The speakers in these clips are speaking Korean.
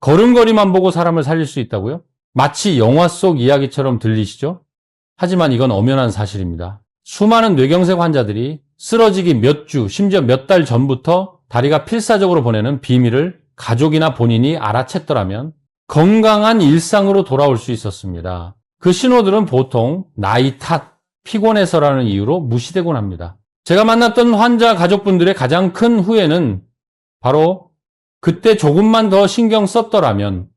걸음걸이만 보고 사람을 살릴 수 있다고요? 마치 영화 속 이야기처럼 들리시죠? 하지만 이건 엄연한 사실입니다. 수많은 뇌경색 환자들이 쓰러지기 몇 주, 심지어 몇 달 전부터 다리가 필사적으로 보내는 비밀을 가족이나 본인이 알아챘더라면 건강한 일상으로 돌아올 수 있었습니다. 그 신호들은 보통 나이 탓, 피곤해서라는 이유로 무시되곤 합니다. 제가 만났던 환자 가족분들의 가장 큰 후회는 바로 그때 조금만 더 신경 썼더라면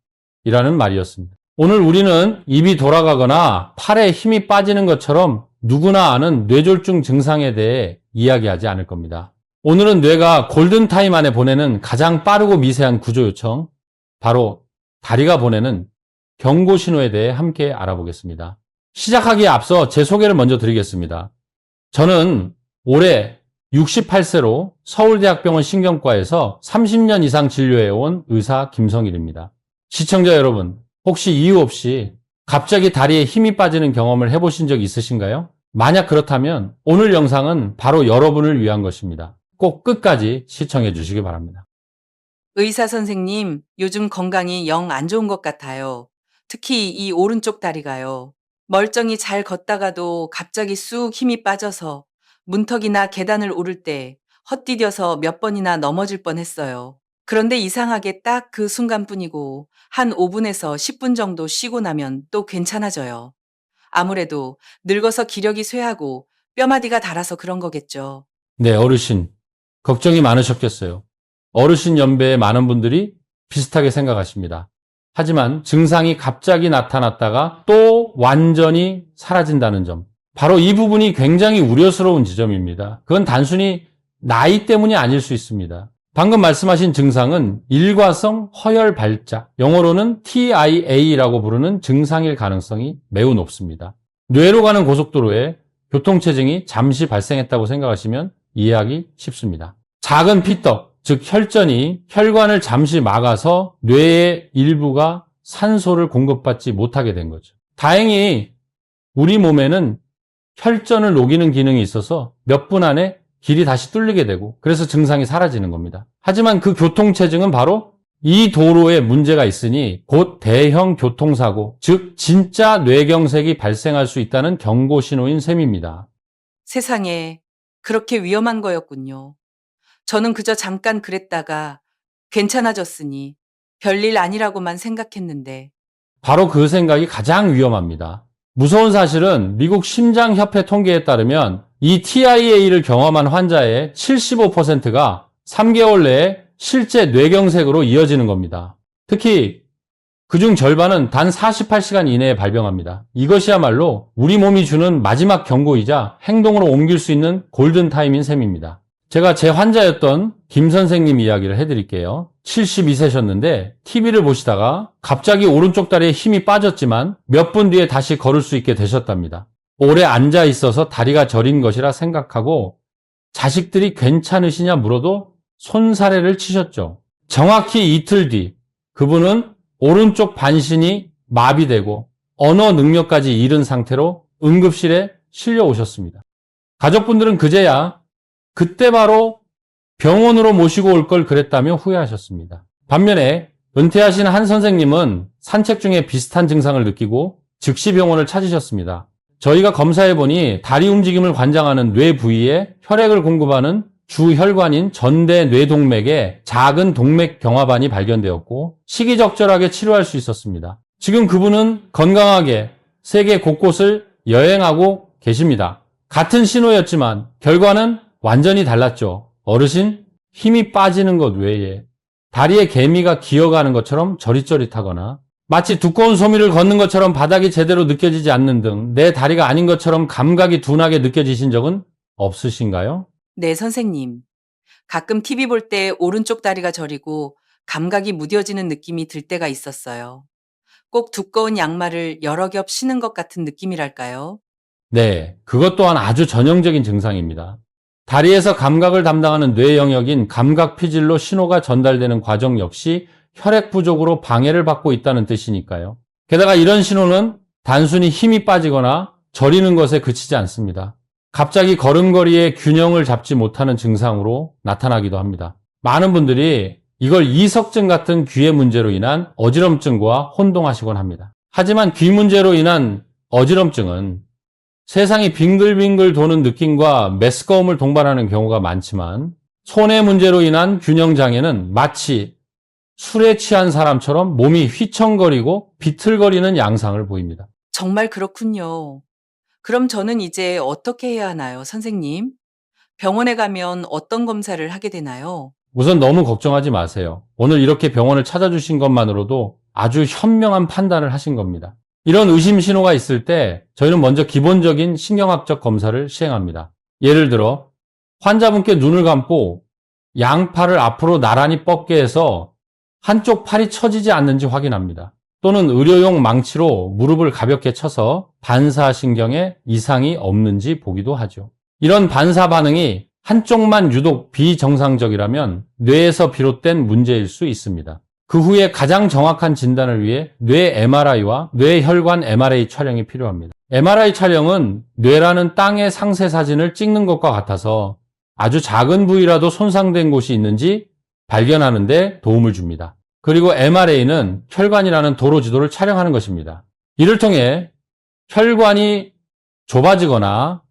이라는 말이었습니다. 오늘 우리는 입이 돌아가거나 팔에 힘이 빠지는 것처럼 누구나 아는 뇌졸중 증상에 대해 이야기하지 않을 겁니다. 오늘은 뇌가 골든타임 안에 보내는 가장 빠르고 미세한 구조 요청, 바로 다리가 보내는 경고 신호에 대해 함께 알아보겠습니다. 시작하기에 앞서 제 소개를 먼저 드리겠습니다. 저는 올해 68세로 서울대학병원 신경과에서 30년 이상 진료해온 의사 김성일입니다. 시청자 여러분, 혹시 이유 없이 갑자기 다리에 힘이 빠지는 경험을 해보신 적 있으신가요? 만약 그렇다면 오늘 영상은 바로 여러분을 위한 것입니다. 꼭 끝까지 시청해 주시기 바랍니다. 의사 선생님, 요즘 건강이 영 안 좋은 것 같아요. 특히 이 오른쪽 다리가요. 멀쩡히 잘 걷다가도 갑자기 쑥 힘이 빠져서 문턱이나 계단을 오를 때 헛디뎌서 몇 번이나 넘어질 뻔했어요. 그런데 이상하게 딱 그 순간뿐이고 한 5분에서 10분 정도 쉬고 나면 또 괜찮아져요. 아무래도 늙어서 기력이 쇠하고 뼈마디가 닳아서 그런 거겠죠. 네, 어르신. 걱정이 많으셨겠어요. 어르신 연배의 많은 분들이 비슷하게 생각하십니다. 하지만 증상이 갑자기 나타났다가 또 완전히 사라진다는 점. 바로 이 부분이 굉장히 우려스러운 지점입니다. 그건 단순히 나이 때문이 아닐 수 있습니다. 방금 말씀하신 증상은 일과성 허혈 발작, 영어로는 TIA라고 부르는 증상일 가능성이 매우 높습니다. 뇌로 가는 고속도로에 교통체증이 잠시 발생했다고 생각하시면 이해하기 쉽습니다. 작은 피떡, 즉 혈전이 혈관을 잠시 막아서 뇌의 일부가 산소를 공급받지 못하게 된 거죠. 다행히 우리 몸에는 혈전을 녹이는 기능이 있어서 몇 분 안에 길이 다시 뚫리게 되고 그래서 증상이 사라지는 겁니다. 하지만 그 교통체증은 바로 이 도로에 문제가 있으니 곧 대형 교통사고, 즉 진짜 뇌경색이 발생할 수 있다는 경고 신호인 셈입니다. 세상에 그렇게 위험한 거였군요. 저는 그저 잠깐 그랬다가 괜찮아졌으니 별일 아니라고만 생각했는데. 바로 그 생각이 가장 위험합니다. 무서운 사실은 미국 심장협회 통계에 따르면 이 TIA를 경험한 환자의 75%가 3개월 내에 실제 뇌경색으로 이어지는 겁니다. 특히 그중 절반은 단 48시간 이내에 발병합니다. 이것이야말로 우리 몸이 주는 마지막 경고이자 행동으로 옮길 수 있는 골든타임인 셈입니다. 제가 제 환자였던 김 선생님 이야기를 해드릴게요. 72세셨는데 TV를 보시다가 갑자기 오른쪽 다리에 힘이 빠졌지만 몇 분 뒤에 다시 걸을 수 있게 되셨답니다. 오래 앉아 있어서 다리가 저린 것이라 생각하고 자식들이 괜찮으시냐 물어도 손사래를 치셨죠. 정확히 이틀 뒤 그분은 오른쪽 반신이 마비되고 언어 능력까지 잃은 상태로 응급실에 실려오셨습니다. 가족분들은 그제야 그때 바로 병원으로 모시고 올 걸 그랬다며 후회하셨습니다. 반면에 은퇴하신 한 선생님은 산책 중에 비슷한 증상을 느끼고 즉시 병원을 찾으셨습니다. 저희가 검사해보니 다리 움직임을 관장하는 뇌 부위에 혈액을 공급하는 주 혈관인 전대 뇌동맥에 작은 동맥 경화반이 발견되었고 시기적절하게 치료할 수 있었습니다. 지금 그분은 건강하게 세계 곳곳을 여행하고 계십니다. 같은 신호였지만 결과는 완전히 달랐죠. 어르신, 힘이 빠지는 것 외에 다리에 개미가 기어가는 것처럼 저릿저릿하거나 마치 두꺼운 소미를 걷는 것처럼 바닥이 제대로 느껴지지 않는 등 내 다리가 아닌 것처럼 감각이 둔하게 느껴지신 적은 없으신가요? 네, 선생님. 가끔 TV 볼 때 오른쪽 다리가 저리고 감각이 무뎌지는 느낌이 들 때가 있었어요. 꼭 두꺼운 양말을 여러 겹 신은 것 같은 느낌이랄까요? 네, 그것 또한 아주 전형적인 증상입니다. 다리에서 감각을 담당하는 뇌 영역인 감각 피질로 신호가 전달되는 과정 역시 혈액 부족으로 방해를 받고 있다는 뜻이니까요. 게다가 이런 신호는 단순히 힘이 빠지거나 저리는 것에 그치지 않습니다. 갑자기 걸음걸이의 균형을 잡지 못하는 증상으로 나타나기도 합니다. 많은 분들이 이걸 이석증 같은 귀의 문제로 인한 어지럼증과 혼동하시곤 합니다. 하지만 귀 문제로 인한 어지럼증은 세상이 빙글빙글 도는 느낌과 메스꺼움을 동반하는 경우가 많지만 손의 문제로 인한 균형장애는 마치 술에 취한 사람처럼 몸이 휘청거리고 비틀거리는 양상을 보입니다. 정말 그렇군요. 그럼 저는 이제 어떻게 해야 하나요, 선생님? 병원에 가면 어떤 검사를 하게 되나요? 우선 너무 걱정하지 마세요. 오늘 이렇게 병원을 찾아주신 것만으로도 아주 현명한 판단을 하신 겁니다. 이런 의심 신호가 있을 때 저희는 먼저 기본적인 신경학적 검사를 시행합니다. 예를 들어 환자분께 눈을 감고 양팔을 앞으로 나란히 뻗게 해서 한쪽 팔이 처지지 않는지 확인합니다. 또는 의료용 망치로 무릎을 가볍게 쳐서 반사신경에 이상이 없는지 보기도 하죠. 이런 반사 반응이 한쪽만 유독 비정상적이라면 뇌에서 비롯된 문제일 수 있습니다. 그 후에 가장 정확한 진단을 위해 뇌 MRI와 뇌혈관 MRI 촬영이 필요합니다. MRI 촬영은 뇌라는 땅의 상세 사진을 찍는 것과 같아서 아주 작은 부위라도 손상된 곳이 있는지 발견하는 데 도움을 줍니다. 그리고 MRA는 혈관이라는 도로 지도를 촬영하는 것입니다. 이를 통해 혈관이 좁아지거나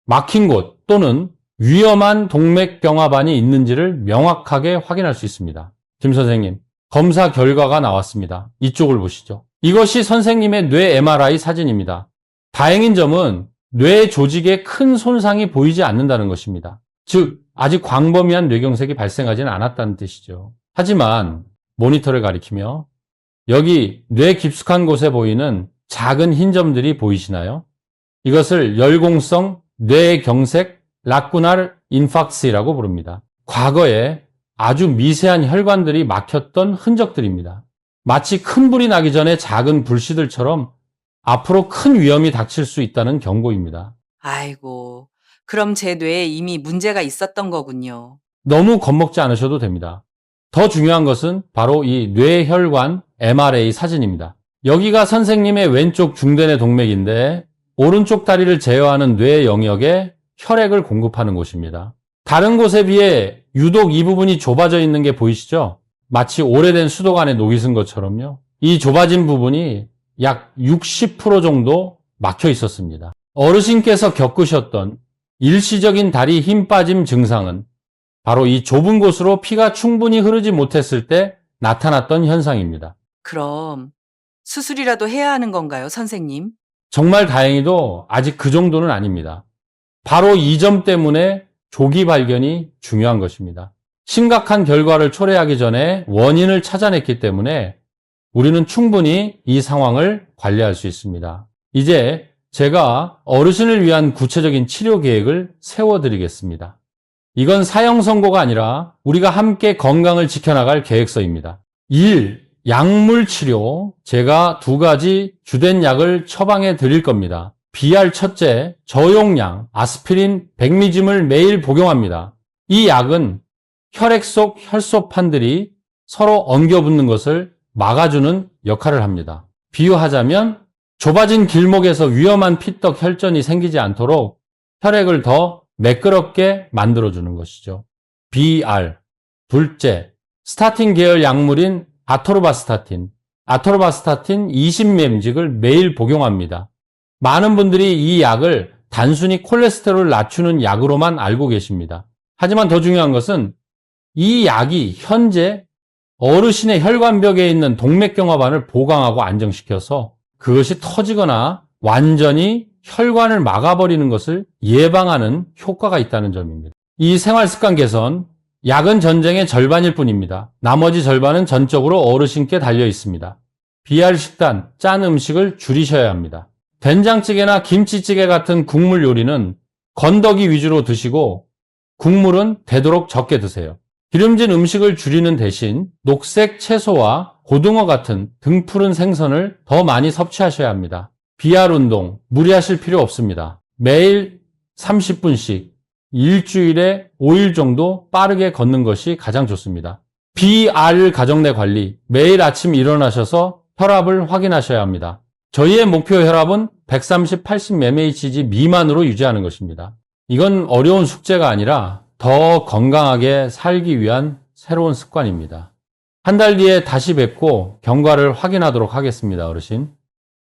막힌 곳 또는 위험한 동맥경화반이 있는지를 명확하게 확인할 수 있습니다. 김 선생님, 검사 결과가 나왔습니다. 이쪽을 보시죠. 이것이 선생님의 뇌 MRI 사진입니다. 다행인 점은 뇌 조직에 큰 손상이 보이지 않는다는 것입니다. 즉, 아직 광범위한 뇌경색이 발생하지는 않았다는 뜻이죠. 하지만 모니터를 가리키며 여기 뇌 깊숙한 곳에 보이는 작은 흰 점들이 보이시나요? 이것을 열공성 뇌경색 라쿠날 인팍스라고 부릅니다. 과거에 아주 미세한 혈관들이 막혔던 흔적들입니다. 마치 큰 불이 나기 전에 작은 불씨들처럼 앞으로 큰 위험이 닥칠 수 있다는 경고입니다. 아이고, 그럼 제 뇌에 이미 문제가 있었던 거군요. 너무 겁먹지 않으셔도 됩니다. 더 중요한 것은 바로 이 뇌혈관 MRA 사진입니다. 여기가 선생님의 왼쪽 중대뇌 동맥인데 오른쪽 다리를 제어하는 뇌 영역에 혈액을 공급하는 곳입니다. 다른 곳에 비해 유독 이 부분이 좁아져 있는 게 보이시죠? 마치 오래된 수도관에 녹이 쓴 것처럼요. 이 좁아진 부분이 약 60% 정도 막혀 있었습니다. 어르신께서 겪으셨던 일시적인 다리 힘 빠짐 증상은 바로 이 좁은 곳으로 피가 충분히 흐르지 못했을 때 나타났던 현상입니다. 그럼 수술이라도 해야 하는 건가요, 선생님? 정말 다행히도 아직 그 정도는 아닙니다. 바로 이 점 때문에 조기 발견이 중요한 것입니다. 심각한 결과를 초래하기 전에 원인을 찾아냈기 때문에 우리는 충분히 이 상황을 관리할 수 있습니다. 이제 제가 어르신을 위한 구체적인 치료 계획을 세워드리겠습니다. 이건 사형 선고가 아니라 우리가 함께 건강을 지켜나갈 계획서입니다. 1. 약물 치료. 제가 2가지 주된 약을 처방해 드릴 겁니다. BR 첫째, 저용량 아스피린 100mg을 매일 복용합니다. 이 약은 혈액 속 혈소판들이 서로 엉겨붙는 것을 막아주는 역할을 합니다. 비유하자면 좁아진 길목에서 위험한 피떡 혈전이 생기지 않도록 혈액을 더 매끄럽게 만들어주는 것이죠. BR. 둘째, 스타틴 계열 약물인 아토르바스타틴 20mg을 매일 복용합니다. 많은 분들이 이 약을 단순히 콜레스테롤을 낮추는 약으로만 알고 계십니다. 하지만 더 중요한 것은 이 약이 현재 어르신의 혈관벽에 있는 동맥경화반을 보강하고 안정시켜서 그것이 터지거나 완전히 혈관을 막아버리는 것을 예방하는 효과가 있다는 점입니다. 이 생활습관 개선, 약은 전쟁의 절반일 뿐입니다. 나머지 절반은 전적으로 어르신께 달려 있습니다. BR 식단, 짠 음식을 줄이셔야 합니다. 된장찌개나 김치찌개 같은 국물 요리는 건더기 위주로 드시고 국물은 되도록 적게 드세요. 기름진 음식을 줄이는 대신 녹색 채소와 고등어 같은 등푸른 생선을 더 많이 섭취하셔야 합니다. BR 운동, 무리하실 필요 없습니다. 매일 30분씩 일주일에 5일 정도 빠르게 걷는 것이 가장 좋습니다. BR 가정 내 관리, 매일 아침 일어나셔서 혈압을 확인하셔야 합니다. 저희의 목표 혈압은 130/80 미만으로 유지하는 것입니다. 이건 어려운 숙제가 아니라 더 건강하게 살기 위한 새로운 습관입니다. 한 달 뒤에 다시 뵙고 경과를 확인하도록 하겠습니다, 어르신.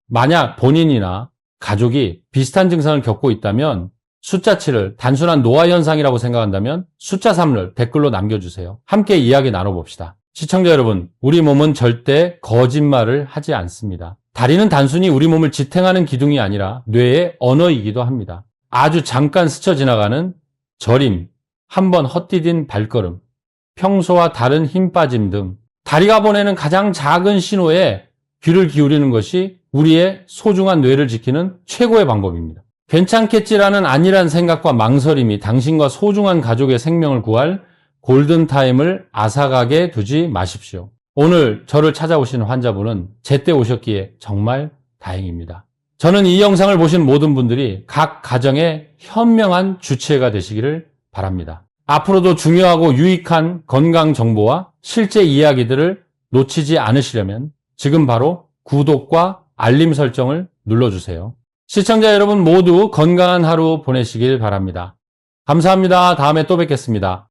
만약 본인이나 가족이 비슷한 증상을 겪고 있다면 숫자 7을 단순한 노화 현상이라고 생각한다면 숫자 3을 댓글로 남겨주세요. 함께 이야기 나눠봅시다. 시청자 여러분, 우리 몸은 절대 거짓말을 하지 않습니다. 다리는 단순히 우리 몸을 지탱하는 기둥이 아니라 뇌의 언어이기도 합니다. 아주 잠깐 스쳐 지나가는 저림, 한번 헛디딘 발걸음, 평소와 다른 힘 빠짐 등 다리가 보내는 가장 작은 신호에 귀를 기울이는 것이 우리의 소중한 뇌를 지키는 최고의 방법입니다. 괜찮겠지라는 안일한 생각과 망설임이 당신과 소중한 가족의 생명을 구할 골든타임을 앗아가게 두지 마십시오. 오늘 저를 찾아오신 환자분은 제때 오셨기에 정말 다행입니다. 저는 이 영상을 보신 모든 분들이 각 가정의 현명한 주체가 되시기를 바랍니다. 앞으로도 중요하고 유익한 건강 정보와 실제 이야기들을 놓치지 않으시려면 지금 바로 구독과 알림 설정을 눌러주세요. 시청자 여러분 모두 건강한 하루 보내시길 바랍니다. 감사합니다. 다음에 또 뵙겠습니다.